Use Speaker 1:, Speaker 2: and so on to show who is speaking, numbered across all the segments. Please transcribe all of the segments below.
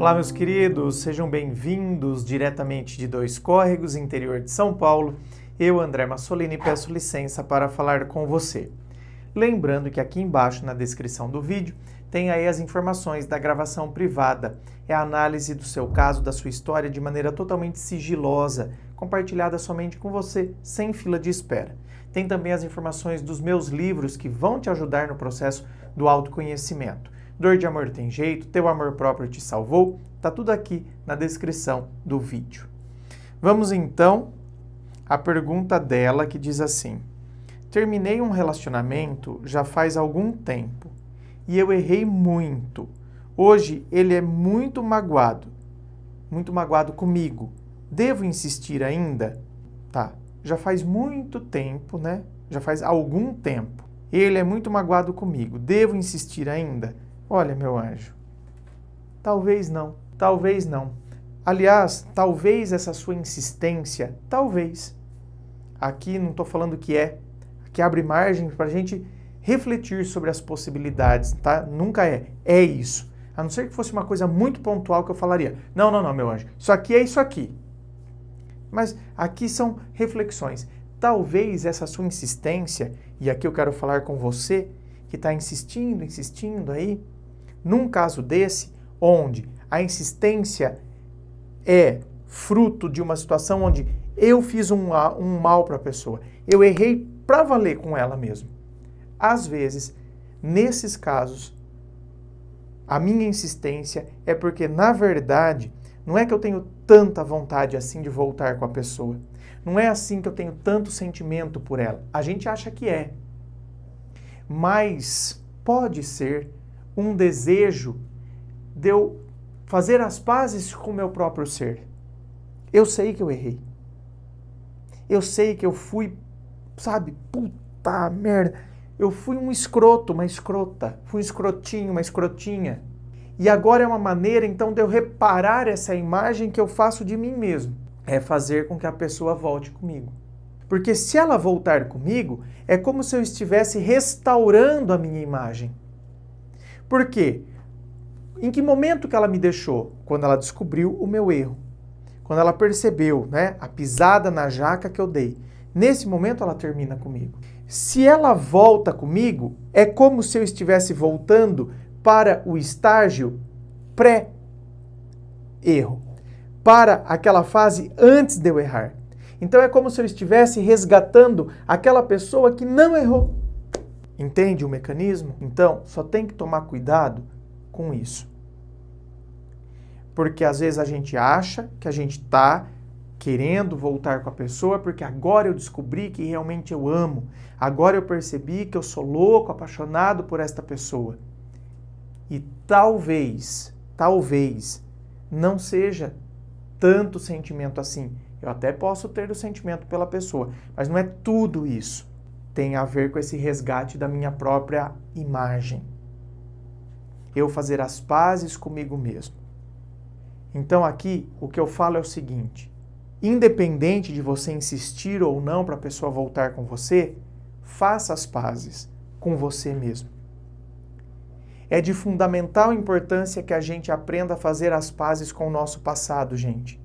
Speaker 1: Olá, meus queridos, sejam bem-vindos diretamente de Dois Córregos, interior de São Paulo. Eu, André Massolini, peço licença para falar com você. Lembrando que aqui embaixo na descrição do vídeo tem aí as informações da gravação privada. É a análise do seu caso, da sua história de maneira totalmente sigilosa, compartilhada somente com você, sem fila de espera. Tem também as informações dos meus livros que vão te ajudar no processo do autoconhecimento. Dor de Amor Tem Jeito, Teu Amor Próprio Te Salvou, tá tudo aqui na descrição do vídeo. Vamos então à pergunta dela que diz assim: terminei um relacionamento já faz algum tempo e eu errei muito. Hoje ele é muito magoado comigo. Devo insistir ainda? Tá, já faz muito tempo, né? Já faz algum tempo. Ele é muito magoado comigo. Devo insistir ainda? Olha, meu anjo, talvez não, talvez não. Aliás, talvez essa sua insistência, talvez. Aqui não estou falando que é, aqui abre margem para a gente refletir sobre as possibilidades, tá? Nunca é isso. A não ser que fosse uma coisa muito pontual que eu falaria, não, meu anjo, isso aqui é isso aqui. Mas aqui são reflexões. Talvez essa sua insistência, e aqui eu quero falar com você, que está insistindo aí, num caso desse, onde a insistência é fruto de uma situação onde eu fiz um mal para a pessoa, eu errei para valer com ela mesmo. Às vezes, nesses casos, a minha insistência é porque, na verdade, não é que eu tenho tanta vontade assim de voltar com a pessoa. Não é assim que eu tenho tanto sentimento por ela. A gente acha que é. Mas pode ser um desejo de eu fazer as pazes com o meu próprio ser. Eu sei que eu errei. Eu sei que eu fui, puta merda. Eu fui um escroto, uma escrota. Fui um escrotinho, uma escrotinha. E agora é uma maneira, então, de eu reparar essa imagem que eu faço de mim mesmo. É fazer com que a pessoa volte comigo. Porque se ela voltar comigo, é como se eu estivesse restaurando a minha imagem. Por quê? Em que momento que ela me deixou? Quando ela descobriu o meu erro. Quando ela percebeu, né, a pisada na jaca que eu dei. Nesse momento ela termina comigo. Se ela volta comigo, é como se eu estivesse voltando para o estágio pré-erro. Para aquela fase antes de eu errar. Então é como se eu estivesse resgatando aquela pessoa que não errou. Entende o mecanismo? Então, só tem que tomar cuidado com isso. Porque às vezes a gente acha que a gente está querendo voltar com a pessoa porque agora eu descobri que realmente eu amo. Agora eu percebi que eu sou louco, apaixonado por esta pessoa. E talvez não seja tanto sentimento assim. Eu até posso ter o sentimento pela pessoa, mas não é tudo isso. Tem a ver com esse resgate da minha própria imagem. Eu fazer as pazes comigo mesmo. Então aqui o que eu falo é o seguinte: independente de você insistir ou não para a pessoa voltar com você, faça as pazes com você mesmo. É de fundamental importância que a gente aprenda a fazer as pazes com o nosso passado, gente.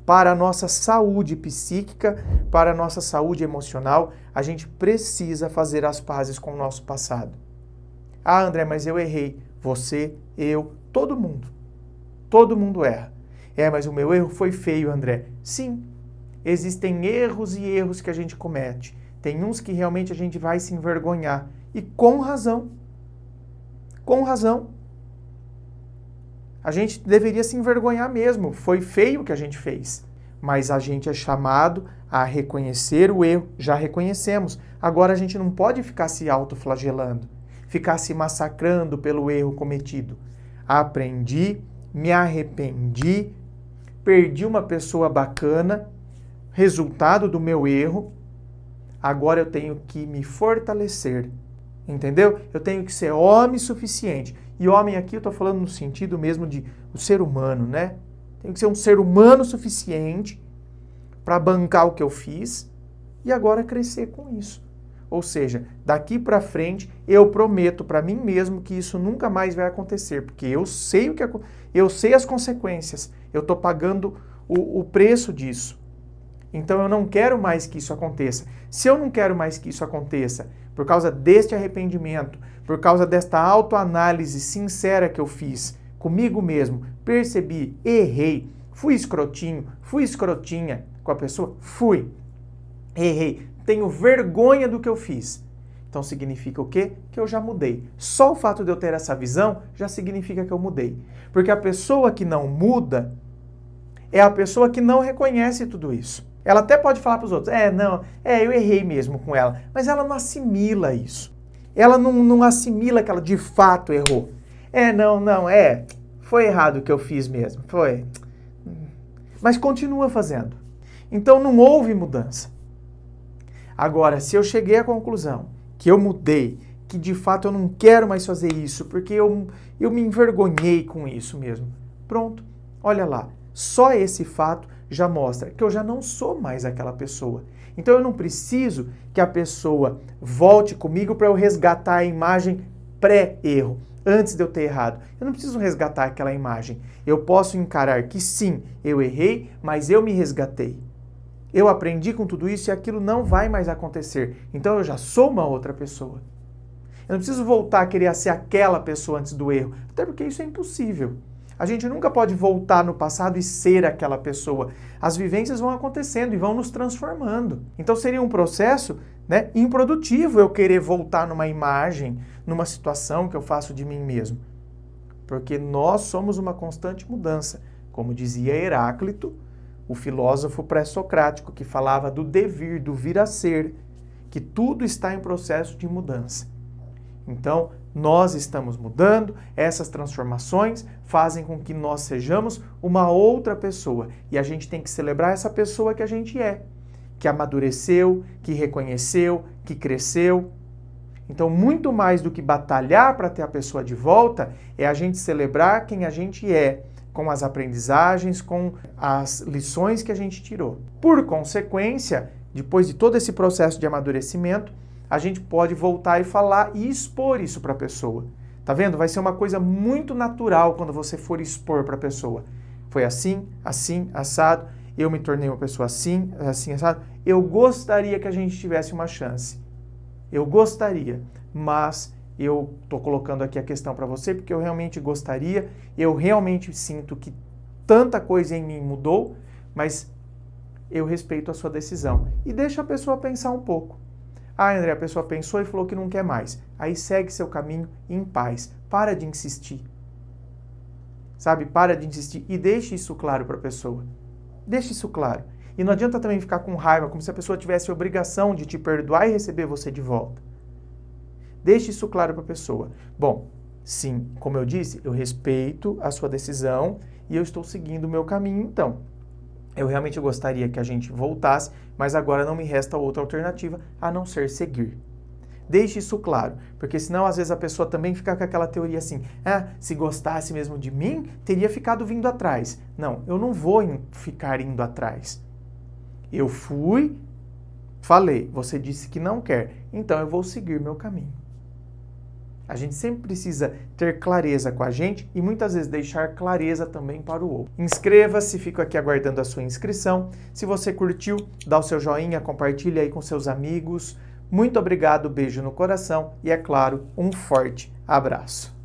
Speaker 1: Para a nossa saúde psíquica, para a nossa saúde emocional, a gente precisa fazer as pazes com o nosso passado. Ah, André, mas eu errei. Você, eu, todo mundo. Todo mundo erra. Mas o meu erro foi feio, André. Sim, existem erros e erros que a gente comete. Tem uns que realmente a gente vai se envergonhar. E com razão. Com razão. A gente deveria se envergonhar mesmo. Foi feio o que a gente fez. Mas a gente é chamado a reconhecer o erro. Já reconhecemos. Agora a gente não pode ficar se autoflagelando. Ficar se massacrando pelo erro cometido. Aprendi, me arrependi, perdi uma pessoa bacana, resultado do meu erro. Agora eu tenho que me fortalecer. Entendeu? Eu tenho que ser homem suficiente. E homem aqui eu estou falando no sentido mesmo de o ser humano, né? Tenho que ser um ser humano suficiente para bancar o que eu fiz e agora crescer com isso. Ou seja, daqui para frente eu prometo para mim mesmo que isso nunca mais vai acontecer, porque eu sei eu sei as consequências, eu estou pagando o preço disso. Então eu não quero mais que isso aconteça. Se eu não quero mais que isso aconteça, por causa deste arrependimento, por causa desta autoanálise sincera que eu fiz comigo mesmo, percebi, errei, fui escrotinho, fui escrotinha com a pessoa, errei, tenho vergonha do que eu fiz. Então significa o quê? Que eu já mudei. Só o fato de eu ter essa visão já significa que eu mudei. Porque a pessoa que não muda é a pessoa que não reconhece tudo isso. Ela até pode falar para os outros, eu errei mesmo com ela, mas ela não assimila isso. Ela não assimila que ela de fato errou. Foi errado o que eu fiz mesmo, foi. Mas continua fazendo. Então não houve mudança. Agora, se eu cheguei à conclusão que eu mudei, que de fato eu não quero mais fazer isso, porque eu me envergonhei com isso mesmo. Pronto, olha lá, só esse fato já mostra que eu já não sou mais aquela pessoa. Então eu não preciso que a pessoa volte comigo para eu resgatar a imagem pré-erro, antes de eu ter errado. Eu não preciso resgatar aquela imagem. Eu posso encarar que sim, eu errei, mas eu me resgatei. Eu aprendi com tudo isso e aquilo não vai mais acontecer. Então eu já sou uma outra pessoa. Eu não preciso voltar a querer ser aquela pessoa antes do erro, até porque isso é impossível. A gente nunca pode voltar no passado e ser aquela pessoa. As vivências vão acontecendo e vão nos transformando. Então seria um processo, improdutivo eu querer voltar numa imagem, numa situação que eu faço de mim mesmo. Porque nós somos uma constante mudança. Como dizia Heráclito, o filósofo pré-socrático, que falava do devir, do vir a ser, que tudo está em processo de mudança. Então, nós estamos mudando, essas transformações fazem com que nós sejamos uma outra pessoa. E a gente tem que celebrar essa pessoa que a gente é, que amadureceu, que reconheceu, que cresceu. Então, muito mais do que batalhar para ter a pessoa de volta, é a gente celebrar quem a gente é, com as aprendizagens, com as lições que a gente tirou. Por consequência, depois de todo esse processo de amadurecimento, a gente pode voltar e falar e expor isso para a pessoa. Tá vendo? Vai ser uma coisa muito natural quando você for expor para a pessoa. Foi assim, assado, eu me tornei uma pessoa assim, assado. Eu gostaria que a gente tivesse uma chance. Eu gostaria, mas eu estou colocando aqui a questão para você porque eu realmente gostaria, eu realmente sinto que tanta coisa em mim mudou, mas eu respeito a sua decisão. E deixa a pessoa pensar um pouco. Ah, André, a pessoa pensou e falou que não quer mais. Aí segue seu caminho em paz. Para de insistir. Sabe? Para de insistir e deixe isso claro para a pessoa. Deixe isso claro. E não adianta também ficar com raiva, como se a pessoa tivesse a obrigação de te perdoar e receber você de volta. Deixe isso claro para a pessoa. Bom, sim, como eu disse, eu respeito a sua decisão e eu estou seguindo o meu caminho, então. Eu realmente gostaria que a gente voltasse, mas agora não me resta outra alternativa a não ser seguir. Deixe isso claro, porque senão às vezes a pessoa também fica com aquela teoria assim, se gostasse mesmo de mim, teria ficado vindo atrás. Não, eu não vou ficar indo atrás. Eu falei, você disse que não quer, então eu vou seguir meu caminho. A gente sempre precisa ter clareza com a gente e muitas vezes deixar clareza também para o outro. Inscreva-se, fico aqui aguardando a sua inscrição. Se você curtiu, dá o seu joinha, compartilha aí com seus amigos. Muito obrigado, beijo no coração e, é claro, um forte abraço.